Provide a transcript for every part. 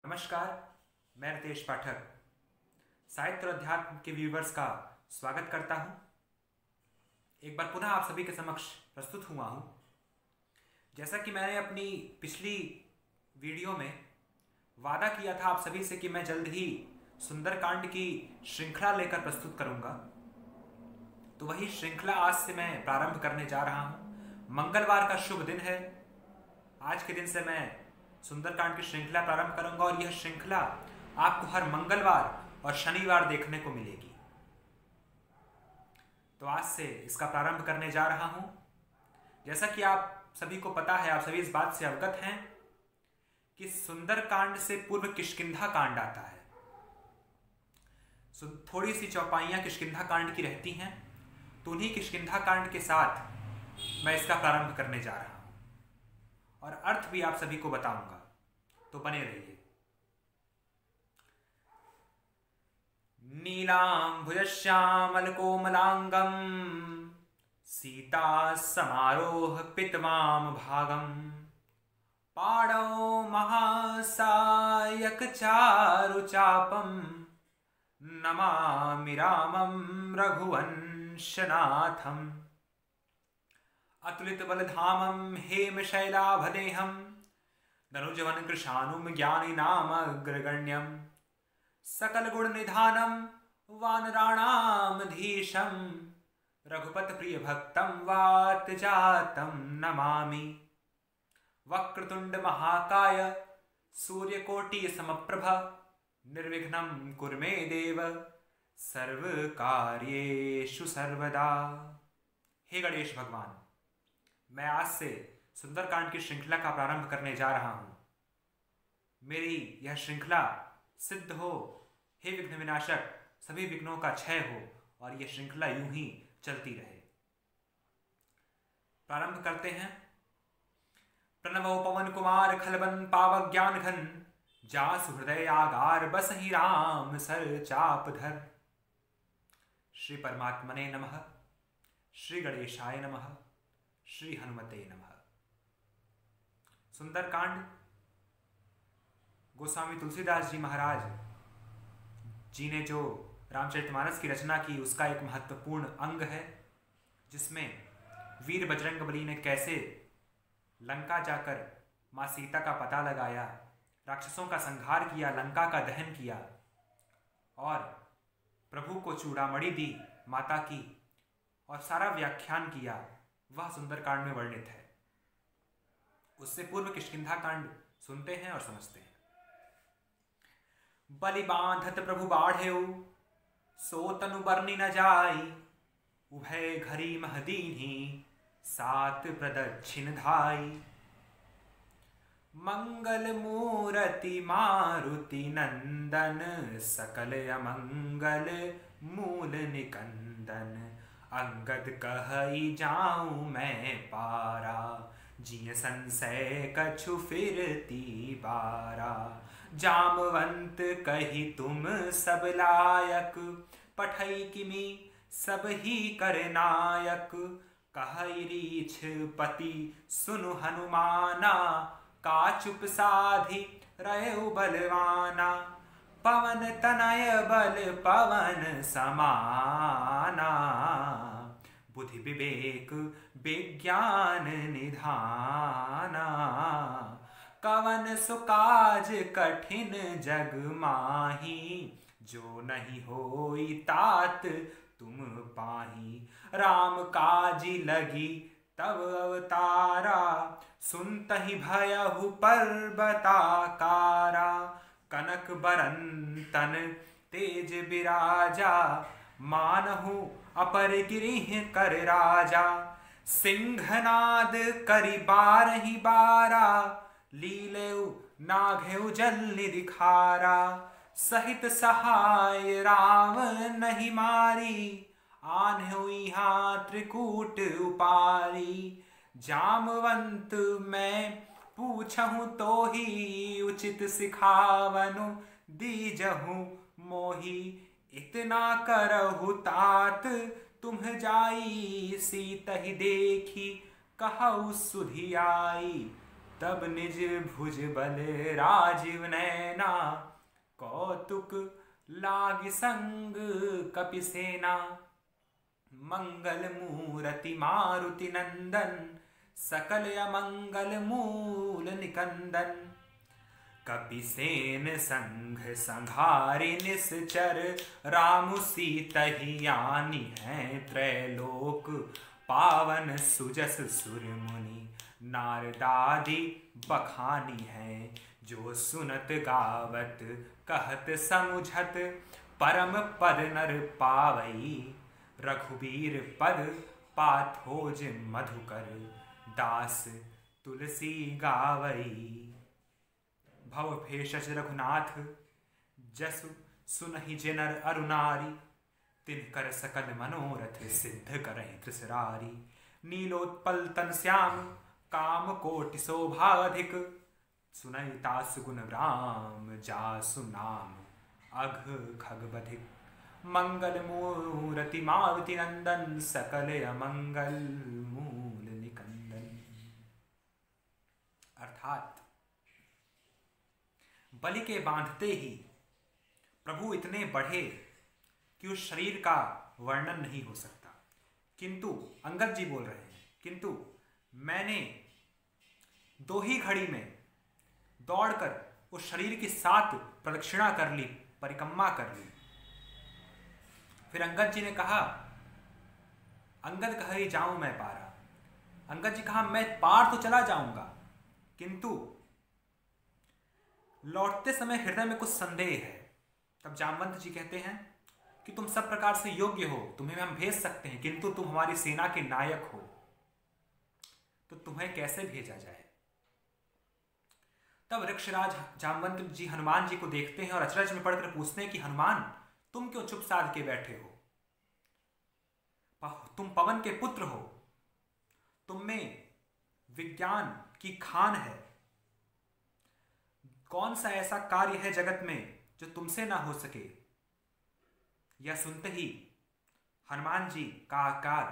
नमस्कार, मैं रितेश पाठक साहित्य और अध्यात्म के व्यूवर्स का स्वागत करता हूं। एक बार पुनः आप सभी के समक्ष प्रस्तुत हुआ हूं। जैसा कि मैंने अपनी पिछली वीडियो में वादा किया था आप सभी से कि मैं जल्द ही सुंदरकांड की श्रृंखला लेकर प्रस्तुत करूंगा, तो वही श्रृंखला आज से मैं प्रारंभ करने जा रहा हूं। मंगलवार का शुभ दिन है। आज के दिन से मैं सुंदरकांड की श्रृंखला प्रारंभ करूंगा और यह श्रृंखला आपको हर मंगलवार और शनिवार देखने को मिलेगी। तो आज से इसका प्रारंभ करने जा रहा हूं। जैसा कि आप सभी को पता है, आप सभी इस बात से अवगत हैं कि सुंदरकांड से पूर्व किष्किंधा कांड आता है। थोड़ी सी चौपाइयां किष्किंधा कांड की रहती हैं, तो उन्हीं किष्किंधा कांड के साथ मैं इसका प्रारंभ करने जा रहा हूं और अर्थ भी आप सभी को बताऊंगा, तो बने रहिए। नीलांभुजश्यामल कोमलांगम सीता समारोह पितवाम भागम पाणौ महासायक चारुचापम नमामि रामं रघुवंशनाथम अतुलित बलधामं हेमशैलाभदेहं धनुजवन कृशानुम ज्ञानी नाम अग्रगण्यं सकल गुण निधानं वानराणाम धीशं रघुपत प्रिय भक्तं वात जातं नमामि। वक्रतुंड महाकाय सूर्यकोटि समप्रभ निर्विघ्नं कुरु मे देव सर्वकार्येषु सर्वदा। हे गणेश भगवान, मैं आज से सुंदरकांड की श्रृंखला का प्रारंभ करने जा रहा हूं। मेरी यह श्रृंखला सिद्ध हो, हे विघ्न विनाशक, सभी विघ्नों का क्षय हो और यह श्रृंखला यूं ही चलती रहे। प्रारंभ करते हैं। प्रणवो पवन कुमार खलबन पावक ज्ञान घन जासु हृदय आगार बसहि राम सर चाप धर। श्री परमात्मने नमः, श्री गणेशाय नमः, श्री हनुमते नमः। सुंदरकांड गोस्वामी तुलसीदास जी महाराज जी ने जो रामचरितमानस की रचना की, उसका एक महत्वपूर्ण अंग है, जिसमें वीर बजरंगबली ने कैसे लंका जाकर मां सीता का पता लगाया, राक्षसों का संहार किया, लंका का दहन किया और प्रभु को चूड़ामणि दी माता की और सारा व्याख्यान किया, वह सुंदरकांड में वर्णित है। उससे पूर्व किष्किंधा कांड सुनते हैं और समझते हैं। बलि बांधत प्रभु बाढ़ेउ सो तनु बरनी न जाई उभय घरी महदीनी सात प्रदक्षिण धाई। मंगल मूरति मारुति नंदन सकल अमंगल मूल निकंदन अंगद कहई जाऊं मैं पारा जिय संशय कछु फिरती बारा। जामवंत कही तुम सब लायक पठई किमी सब ही कर नायक। कहई रीछ पति सुनु हनुमाना का चुप साधि रहे बलवाना। पवन तनय बल पवन समाना बुद्धि विवेक विज्ञान निधाना। कवन सुकाज कठिन जग माही जो नहीं होई तात तुम पाही। राम काजी लगी तब अवतारा सुनतहि भयहु पर्वताकारा। कनक बरन तन तेज बिराजा मानहु अपर गिरिह कर राजा। सिंहनाद करि बारहि बारा लीलेउ नाघेउ जल निदिखारा। सहित सहाय राम नहीं मारी आन्हेउ इहाँ त्रिकूट उपारी। जामवंत मैं पूछहु तो ही उचित सिखावनु दीजहु मोही। इतना करहु तात तुम जाई सीतहि देखी कहु सुधियाई। तब निज भुज बल राजीव नैना, कौतुक लाग संग कपि सेना। मंगल मूरति मारुति नंदन, सकल अमंगल मूल निकंदन। कपि सेन संघ संघारि निश्चर, राम सीतहि आनी हैं त्रैलोक पावन। सुजस सुर मुनि नारदादि बखानी हैं, जो सुनत गावत कहत समुझत। परम पद नर पावई, रघुबीर पद पाथोज मधुकर। दास तुलसी गावई। भव भेषज रघुनाथ, जसु सुनहि जिनर अरुनारी। तिनकर सकल मनोरथ, सिद्ध करहि त्रिसरारी। नीलोत्पल तन श्याम, काम कोटि शोभाधिक। सुनहि तासु गुण राम, जासु नाम अघ खग बधिक। मंगल मूरति मारुति नंदन, सकल अमंगल मूल निकंदन। अर्थात बलि के बांधते ही प्रभु इतने बढ़े कि उस शरीर का वर्णन नहीं हो सकता। किंतु अंगद जी बोल रहे हैं, किंतु मैंने 2 ही घड़ी में दौड़कर उस शरीर की 7 प्रदक्षिणा कर ली, परिक्रमा कर ली। फिर अंगद जी ने कहा, अंगद कहे जाऊं मैं पारा। अंगद जी कहा, मैं पार तो चला जाऊंगा, किंतु लौटते समय हृदय में कुछ संदेह है। तब जामवंत जी कहते हैं कि तुम सब प्रकार से योग्य हो, तुम्हें हम भेज सकते हैं, किंतु तुम हमारी सेना के नायक हो, तो तुम्हें कैसे भेजा जाए। तब वृक्षराज जामवंत जी हनुमान जी को देखते हैं और अचरज में पड़कर पूछते हैं कि हनुमान, तुम क्यों चुप साध के बैठे हो? तुम पवन के पुत्र हो, तुम में विज्ञान की खान है। कौन सा ऐसा कार्य है जगत में जो तुमसे ना हो सके? यह सुनते ही हनुमान जी का आकार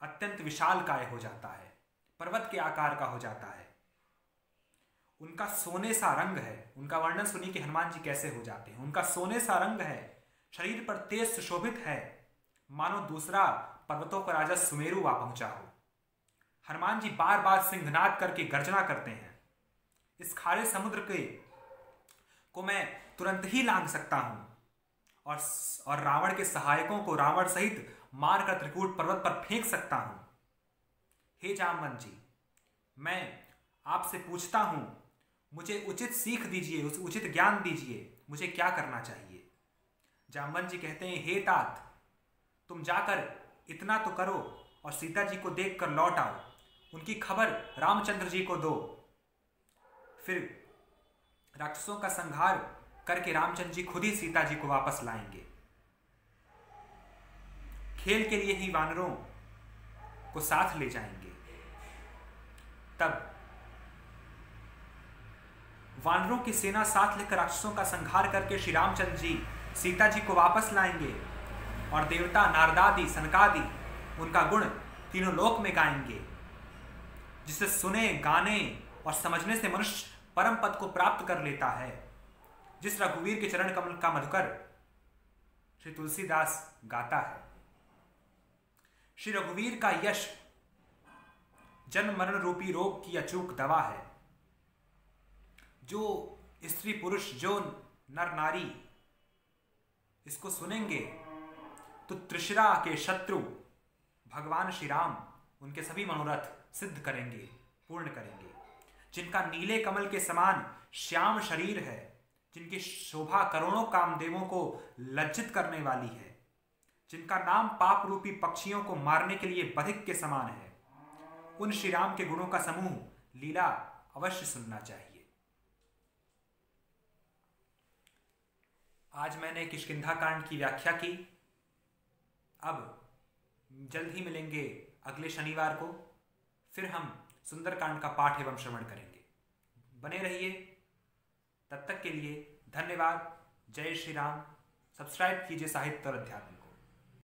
अत्यंत विशालकाय हो जाता है, पर्वत के आकार का हो जाता है। उनका सोने सा रंग है। उनका वर्णन सुनिए कि हनुमान जी कैसे हो जाते हैं। उनका सोने सा रंग है, शरीर पर तेज सुशोभित है, मानो दूसरा पर्वतों का राजा सुमेरु आ पहुंचा हो। हनुमान जी बार बार सिंहनाद करके गर्जना करते हैं, इस खारे समुद्र को मैं तुरंत ही लांघ सकता हूं और रावण के सहायकों को रावण सहित मारकर त्रिकूट पर्वत पर फेंक सकता हूं। हे जामवंत जी, मैं आपसे पूछता हूं, मुझे उचित सीख दीजिए, उचित ज्ञान दीजिए, मुझे क्या करना चाहिए। जामवंत जी कहते हैं, हे तात, तुम जाकर इतना तो करो और सीता जी को देखकर लौट आओ, उनकी खबर रामचंद्र जी को दो। फिर राक्षसों का संहार करके रामचंद्र जी खुद ही सीता जी को वापस लाएंगे। खेल के लिए ही वानरों को साथ ले जाएंगे। तब वानरों की सेना साथ लेकर राक्षसों का संहार करके श्री रामचंद्र जी सीता जी को वापस लाएंगे और देवता नारदादि सनकादि उनका गुण तीनों लोक में गाएंगे, जिसे सुने गाने और समझने से मनुष्य परम पद को प्राप्त कर लेता है। जिस रघुवीर के चरण कमल का मधुकर श्री तुलसीदास गाता है। श्री रघुवीर का यश जन्म मरण रूपी रोग की अचूक दवा है। जो स्त्री पुरुष, जो नर नारी इसको सुनेंगे तो त्रिशिरा के शत्रु भगवान श्री राम उनके सभी मनोरथ सिद्ध करेंगे, पूर्ण करेंगे। जिनका नीले कमल के समान श्याम शरीर है, जिनकी शोभा करोड़ों कामदेवों को लज्जित करने वाली है, जिनका नाम पाप रूपी पक्षियों को मारने के लिए बधिक के समान है, उन श्री राम के गुणों का समूह लीला अवश्य सुनना चाहिए। आज मैंने किष्किंधा कांड की व्याख्या की। अब जल्द ही मिलेंगे अगले शनिवार को, फिर हम सुंदरकांड का पाठ एवं श्रवण करेंगे। बने रहिए, तब तक के लिए धन्यवाद। जय श्री राम। सब्सक्राइब कीजिए साहित्य और अध्यात्म।